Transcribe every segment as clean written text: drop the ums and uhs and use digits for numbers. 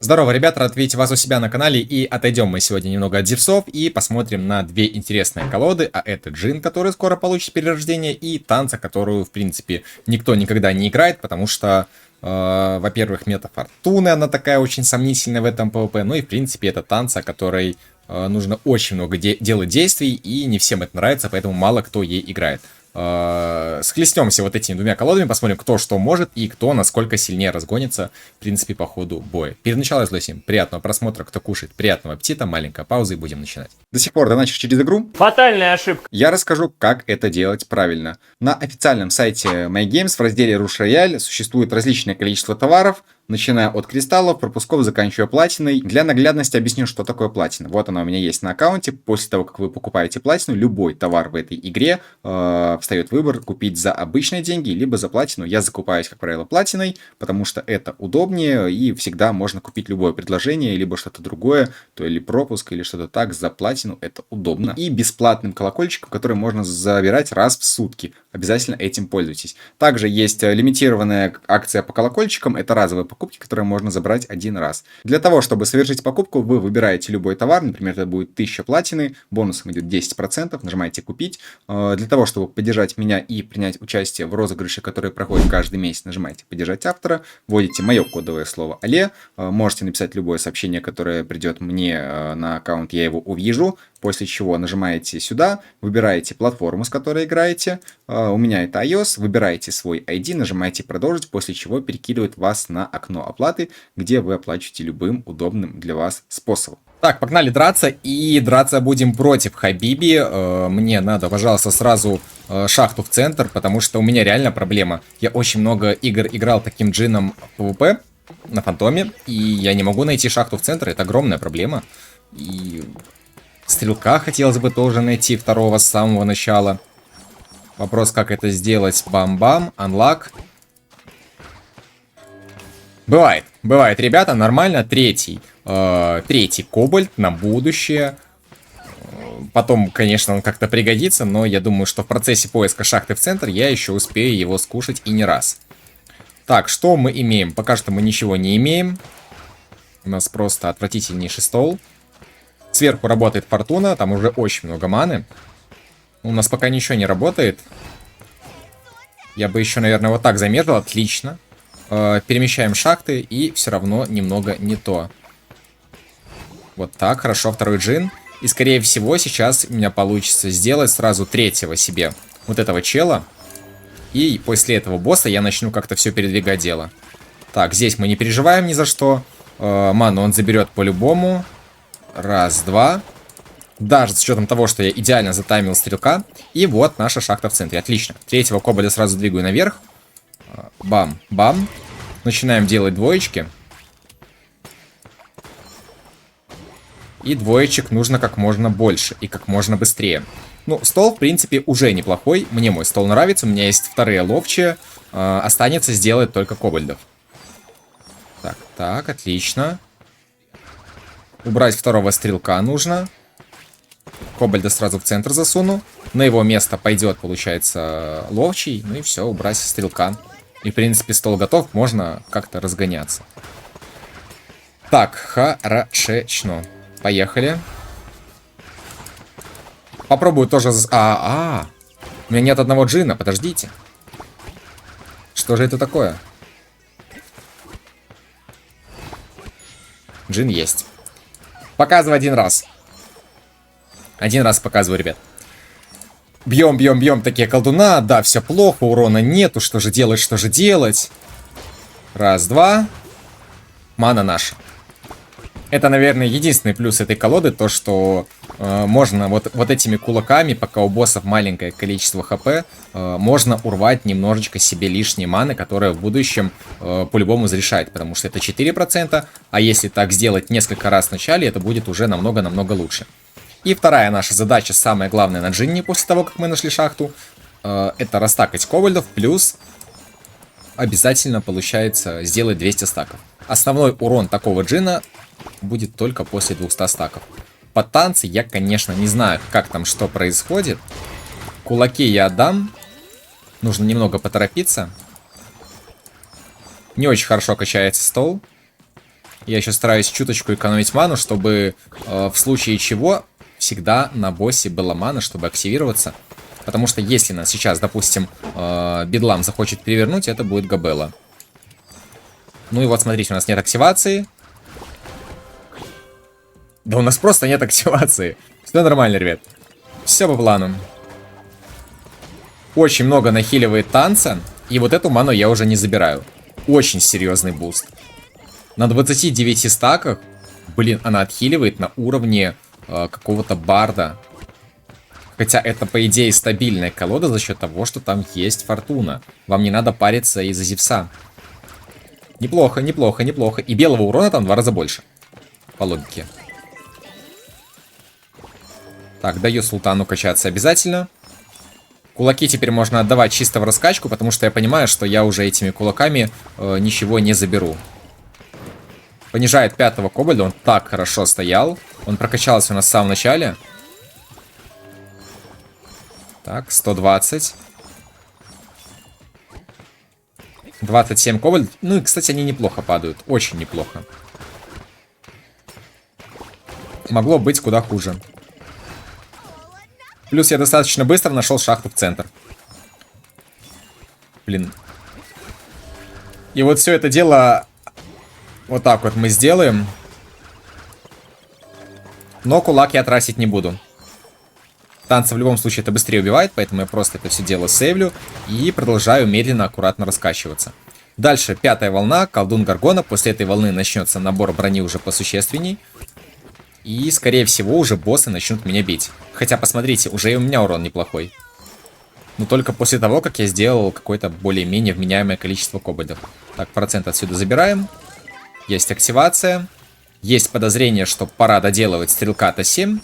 Здорово, ребята, рад видеть вас у себя на канале, и отойдем мы сегодня немного от дивсов и посмотрим на две интересные колоды, а это Джин, который скоро получит перерождение, и Танца, которую, в принципе, никто никогда не играет, потому что, во-первых, мета Фортуны, она такая очень сомнительная в этом PvP, ну и, в принципе, это Танца, которой нужно очень много делать действий, и не всем это нравится, поэтому мало кто ей играет. Схлестнемся вот этими двумя колодами, посмотрим, кто что может и кто насколько сильнее разгонится, в принципе, по ходу боя. Перед началом, всем приятного просмотра, кто кушает, приятного аппетита, маленькая пауза и будем начинать. До сих пор доначишь через игру? Фатальная ошибка. Я расскажу, как это делать правильно. На официальном сайте MyGames в разделе Rush Royale существует различное количество товаров, начиная от кристаллов, пропусков, заканчивая платиной. Для наглядности объясню, что такое платина. Вот она у меня есть на аккаунте. После того, как вы покупаете платину, любой товар в этой игре встает выбор купить за обычные деньги, либо за платину. Я закупаюсь, как правило, платиной, потому что это удобнее и всегда можно купить любое предложение, либо что-то другое, то или пропуск, или что-то так за платину. Это удобно. И бесплатным колокольчиком, который можно забирать раз в сутки. Обязательно этим пользуйтесь. Также есть лимитированная акция по колокольчикам. Это разовые покупки, которые можно забрать один раз. Для того, чтобы совершить покупку, вы выбираете любой товар. Например, это будет 1000 платины. Бонусом идет 10%. Нажимаете «Купить». Для того, чтобы поддержать меня и принять участие в розыгрыше, который проходит каждый месяц, нажимаете «Поддержать автора». Вводите мое кодовое слово «Але». Можете написать любое сообщение, которое придет мне на аккаунт, я его увижу. После чего нажимаете сюда, выбираете платформу, с которой играете. У меня это iOS. Выбираете свой ID, нажимаете «Продолжить», после чего перекидывает вас на окно оплаты, где вы оплачиваете любым удобным для вас способом. Так, погнали драться, и драться будем против Хабиби. Мне надо, пожалуйста, сразу шахту в центр, потому что у меня реально проблема. Я очень много игр играл таким джином в PvP на фантоме, и я не могу найти шахту в центр, это огромная проблема. И стрелка хотелось бы тоже найти второго с самого начала. Вопрос, как это сделать. Бам-бам, анлак. Бывает, ребята, нормально. Третий кобальт на будущее. Потом, конечно, он как-то пригодится, но я думаю, что в процессе поиска шахты в центр я еще успею его скушать и не раз. Так, что мы имеем? Пока что мы ничего не имеем. У нас просто отвратительнейший стол. Сверху работает фортуна, там уже очень много маны. У нас пока ничего не работает. Я бы еще, наверное, вот так замедлил, отлично. Перемещаем шахты, и все равно немного не то. Вот так, хорошо, второй джин. И, скорее всего, сейчас у меня получится сделать сразу третьего себе вот этого чела. И после этого босса я начну как-то все передвигать дело. Так, здесь мы не переживаем ни за что. Ману он заберет по-любому. Раз, два. Даже с учетом того, что я идеально затаймил стрелка. И вот наша шахта в центре. Отлично. Третьего кобальда сразу двигаю наверх. Бам, бам. Начинаем делать двоечки. И двоечек нужно как можно больше и как можно быстрее. Ну, стол, в принципе, уже неплохой. Мне мой стол нравится. У меня есть вторые ловчие. Останется сделать только кобальдов. Так, отлично. Убрать второго стрелка нужно. Кобальда сразу в центр засуну. На его место пойдет, получается, ловчий. Ну и все, убрать стрелка. И, в принципе, стол готов. Можно как-то разгоняться. Так, хорошечно. Поехали. Попробую тоже... У меня нет одного джина, подождите. Что же это такое? Джин есть. Показывай один раз. Один раз показываю, ребят. Бьем такие колдуна. Да, все плохо, урона нету. Что же делать, Раз, два. Мана наша. Это, наверное, единственный плюс этой колоды. То, что можно вот этими кулаками, пока у боссов маленькое количество хп, можно урвать немножечко себе лишние маны, которые в будущем по-любому зарешает. Потому что это 4%. А если так сделать несколько раз в начале, это будет уже намного-намного лучше. И вторая наша задача, самая главная на джинне после того, как мы нашли шахту, это растакать кобальдов, плюс обязательно получается сделать 200 стаков. Основной урон такого джина будет только после 200 стаков. По танце я, конечно, не знаю, как там что происходит. Кулаки я отдам. Нужно немного поторопиться. Не очень хорошо качается стол. Я еще стараюсь чуточку экономить ману, чтобы в случае чего всегда на боссе была мана, чтобы активироваться. Потому что если нас сейчас, допустим, Бедлам захочет перевернуть, это будет Габелла. Ну и вот смотрите, у нас нет активации. Да у нас просто нет активации. Все нормально, ребят. Все по плану. Очень много нахиливает танца. И вот эту ману я уже не забираю. Очень серьезный буст. На 29 стаках, блин, она отхиливает на уровне какого-то барда. Хотя это, по идее, стабильная колода за счет того, что там есть фортуна. Вам не надо париться из-за Зевса. Неплохо, неплохо, неплохо. И белого урона там в 2 раза больше. По логике. Так, даю султану качаться обязательно. Кулаки теперь можно отдавать чисто в раскачку, потому что я понимаю, что я уже этими кулаками ничего не заберу. Понижает 5-го кобальда, он так хорошо стоял. Он прокачался у нас в самом начале. Так, 120. 27 кобальд. Ну и, кстати, они неплохо падают. Очень неплохо. Могло быть куда хуже. Плюс я достаточно быстро нашел шахту в центр. Блин. И вот все это дело вот так вот мы сделаем. Но кулак я тратить не буду. Танца в любом случае это быстрее убивает, поэтому я просто это все дело сейвлю и продолжаю медленно, аккуратно раскачиваться. Дальше 5-я волна, колдун Гаргона. После этой волны начнется набор брони уже посущественней. И, скорее всего, уже боссы начнут меня бить. Хотя, посмотрите, уже и у меня урон неплохой. Но только после того, как я сделал какое-то более-менее вменяемое количество кобальдов. Так, процент отсюда забираем. Есть активация. Есть подозрение, что пора доделывать стрелка Т7.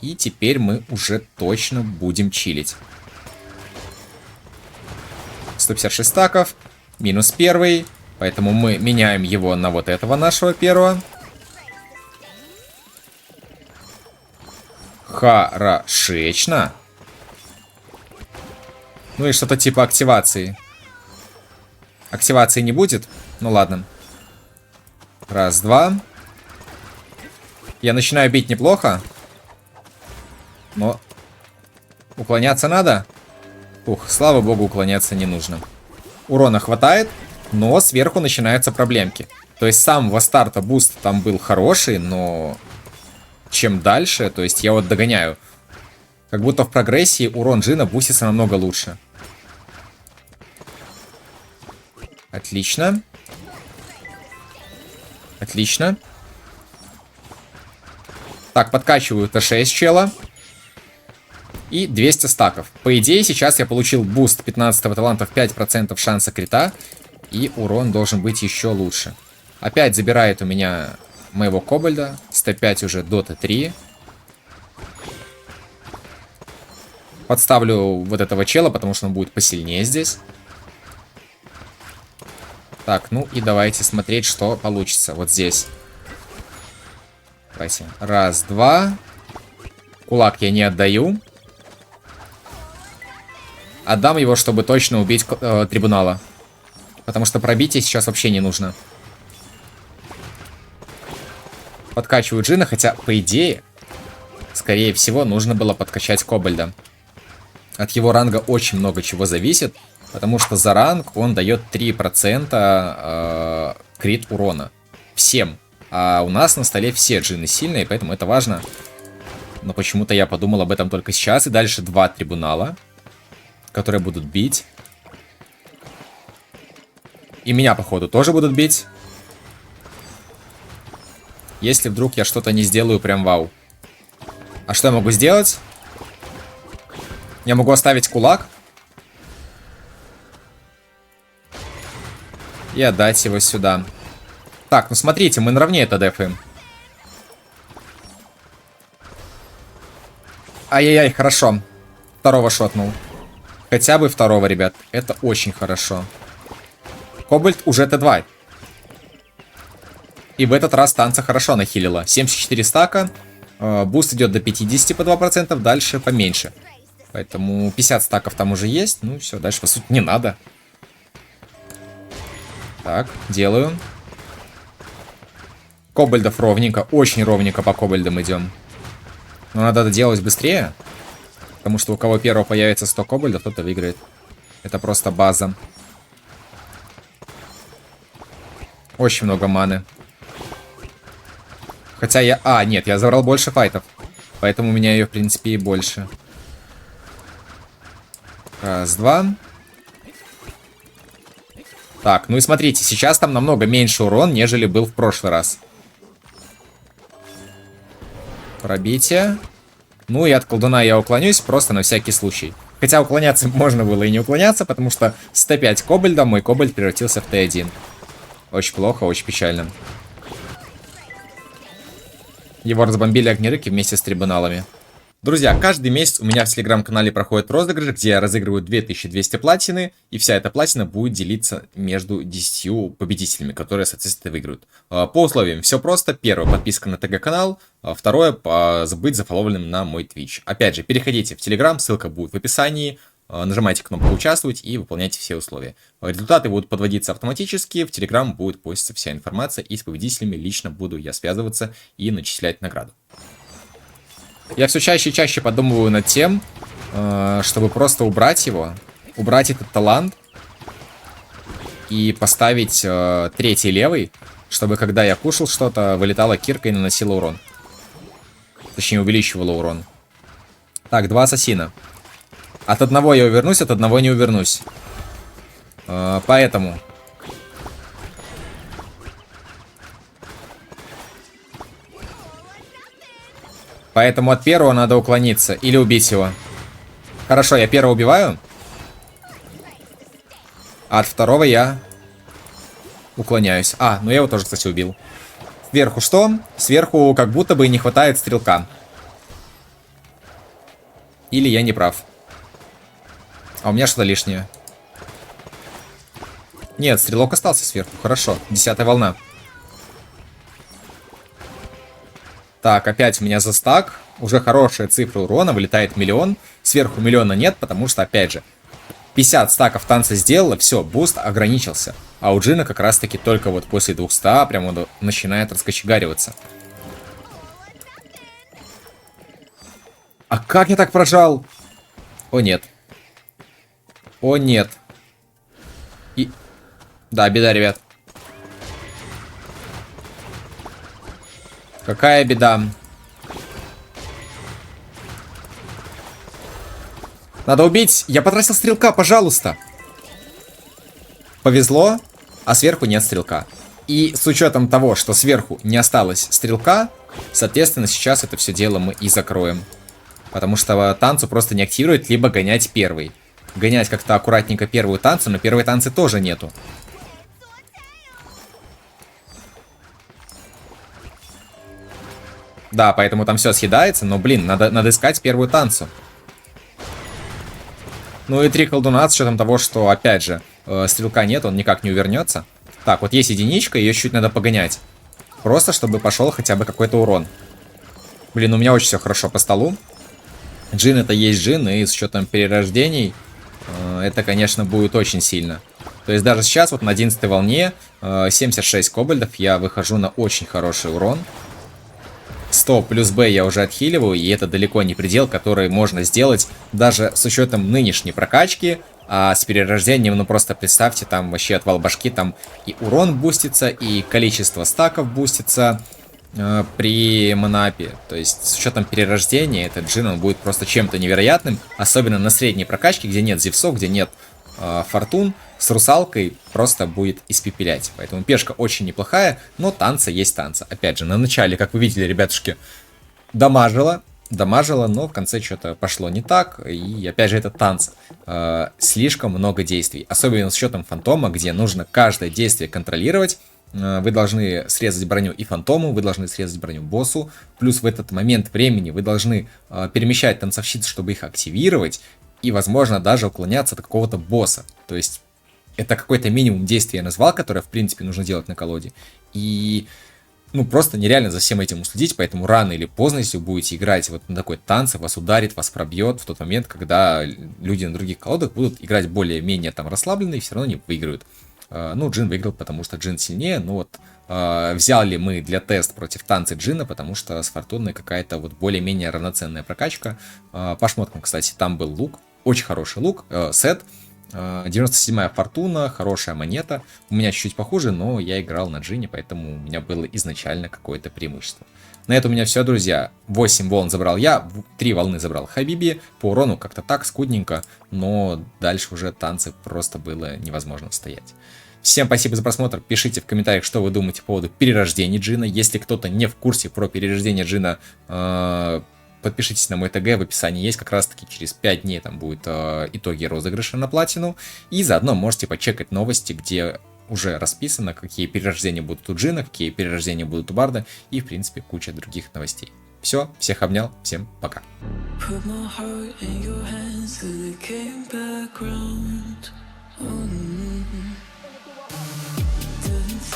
И теперь мы уже точно будем чилить. 156 стаков. Минус 1. Поэтому мы меняем его на вот этого нашего первого. Хорошечно. Ну и что-то типа активации. Активации не будет? Ну ладно. Раз, два. Я начинаю бить неплохо. Но уклоняться надо. Ух, слава богу, уклоняться не нужно. Урона хватает, но сверху начинаются проблемки. То есть с самого старта буст там был хороший, но чем дальше, то есть я вот догоняю. Как будто в прогрессии урон Джина бустится намного лучше. Отлично. Отлично. Так, подкачиваю Т6 чела. И 200 стаков. По идее, сейчас я получил буст 15-го таланта в 5% шанса крита. И урон должен быть еще лучше. Опять забирает у меня моего кобальда. С Т5 уже до Т3. Подставлю вот этого чела, потому что он будет посильнее здесь. Так, ну и давайте смотреть, что получится вот здесь. Давайте. Раз, два. Кулак я не отдаю. Отдам его, чтобы точно убить трибунала. Потому что пробитие сейчас вообще не нужно. Подкачиваю Джина, хотя, по идее, скорее всего, нужно было подкачать Кобальда. От его ранга очень много чего зависит. Потому что за ранг он дает 3% крит урона. Всем. А у нас на столе все джины сильные, поэтому это важно. Но почему-то я подумал об этом только сейчас. И дальше 2 трибунала, которые будут бить. И меня, походу, тоже будут бить. Если вдруг я что-то не сделаю, прям вау. А что я могу сделать? Я могу оставить кулак. И отдать его сюда. Так, ну смотрите, мы наравне это дефаем. Ай-яй-яй, хорошо. Второго шотнул. Хотя бы второго, ребят. Это очень хорошо. Кобальт уже Т2. И в этот раз танца хорошо нахилила. 74 стака. Буст идет до 50 по 2%. Дальше поменьше. Поэтому 50 стаков там уже есть. Ну все, дальше по сути не надо. Так, делаю. Кобальдов ровненько, очень ровненько по кобальдам идем. Но надо это делать быстрее. Потому что у кого первого появится 100 кобальдов, тот и выиграет. Это просто база. Очень много маны. Хотя я... А, нет, я забрал больше файтов. Поэтому у меня ее, в принципе, и больше. Раз, два. Так, ну и смотрите, сейчас там намного меньше урон, нежели был в прошлый раз. Пробитие. Ну и от колдуна я уклонюсь, просто на всякий случай. Хотя уклоняться можно было и не уклоняться, потому что 105 кобальда, мой кобальд превратился в Т1. Очень плохо, очень печально. Его разбомбили огнерыки вместе с трибуналами. Друзья, каждый месяц у меня в телеграм-канале проходит розыгрыш, где я разыгрываю 2200 платины, и вся эта платина будет делиться между 10 победителями, которые, соответственно, выиграют. По условиям все просто. Первое, подписка на ТГ-канал. Второе, забыть зафоловленным на мой Twitch. Опять же, переходите в телеграм, ссылка будет в описании. Нажимайте кнопку «Участвовать» и выполняйте все условия. Результаты будут подводиться автоматически, в телеграм будет поститься вся информация, и с победителями лично буду я связываться и начислять награду. Я все чаще и чаще подумываю над тем, чтобы просто убрать его, убрать этот талант и поставить третий левый, чтобы когда я кушал что-то, вылетала кирка и наносила урон. Точнее, увеличивала урон. Так, 2 ассасина. От одного я увернусь, от одного не увернусь. Поэтому... Поэтому от первого надо уклониться или убить его. Хорошо, я первого убиваю. А от второго я уклоняюсь. А, ну я его тоже, кстати, убил. Сверху что? Сверху как будто бы не хватает стрелка. Или я не прав. А у меня что-то лишнее. Нет, стрелок остался сверху. Хорошо, 10-я волна. Так, опять у меня за стак. Уже хорошая цифра урона, вылетает 1 000 000. Сверху 1 000 000 нет, потому что, опять же, 50 стаков танца сделала, все, буст ограничился. А у Джина как раз-таки только вот после 200 прям он начинает раскочегариваться. А как я так прожал? О, нет. О, нет. И... Да, беда, ребят. Какая беда. Надо убить. Я потратил стрелка, пожалуйста. Повезло, а сверху нет стрелка. И с учетом того, что сверху не осталось стрелка, соответственно, сейчас это все дело мы и закроем. Потому что танцу просто не активирует, либо гонять первый. Гонять как-то аккуратненько первую танцу, но первой танцы тоже нету. Да, поэтому там все съедается, но, блин, надо искать первую танцу. Ну и 3 колдуна с учетом того, что, опять же, стрелка нет, он никак не увернется. Так, вот есть единичка, ее чуть надо погонять. Просто, чтобы пошел хотя бы какой-то урон. Блин, у меня очень все хорошо по столу. Джин это есть джин, и с учетом перерождений, это, конечно, будет очень сильно. То есть даже сейчас, вот на 11-й волне, 76 кобальдов, я выхожу на очень хороший урон. 100 плюс Б я уже отхиливаю, и это далеко не предел, который можно сделать даже с учетом нынешней прокачки. А с перерождением, ну просто представьте, там вообще отвал башки, там и урон бустится, и количество стаков бустится при манапе. То есть с учетом перерождения этот джин, он будет просто чем-то невероятным, особенно на средней прокачке, где нет зевсов, где нет фортун. С русалкой просто будет испепелять. Поэтому пешка очень неплохая, но танца есть танца. Опять же, на начале, как вы видели, ребятушки, дамажила, но в конце что-то пошло не так. И опять же, это танц. Слишком много действий. Особенно с счетом фантома, где нужно каждое действие контролировать. Вы должны срезать броню и фантому, вы должны срезать броню боссу. Плюс в этот момент времени вы должны перемещать танцовщиц, чтобы их активировать. И, возможно, даже уклоняться от какого-то босса. То есть это какой-то минимум действий я назвал, которое, в принципе, нужно делать на колоде. И, ну, просто нереально за всем этим уследить, поэтому рано или поздно, если вы будете играть вот на такой танце, вас ударит, вас пробьет в тот момент, когда люди на других колодах будут играть более-менее там расслабленно и все равно не выиграют. Ну, Джин выиграл, потому что Джин сильнее, но вот взяли мы для теста против танца Джина, потому что с Фортуной какая-то вот более-менее равноценная прокачка. По шмоткам, кстати, там был лук, очень хороший лук, сет. 97-я Фортуна, хорошая монета. У меня чуть-чуть похуже, но я играл на Джине, поэтому у меня было изначально какое-то преимущество. На этом у меня все, друзья. 8 волн забрал я, 3 волны забрал Хабиби. По урону как-то так, скудненько, но дальше уже танцы просто было невозможно стоять. Всем спасибо за просмотр. Пишите в комментариях, что вы думаете по поводу перерождения Джина. Если кто-то не в курсе про перерождение Джина, подпишитесь на мой ТГ, в описании есть, как раз таки через 5 дней там будут итоги розыгрыша на платину. И заодно можете почекать новости, где уже расписано, какие перерождения будут у Джина, какие перерождения будут у Барда и, в принципе, куча других новостей. Все, всех обнял, всем пока.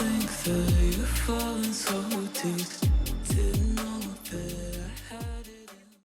Think that you're falling so deep.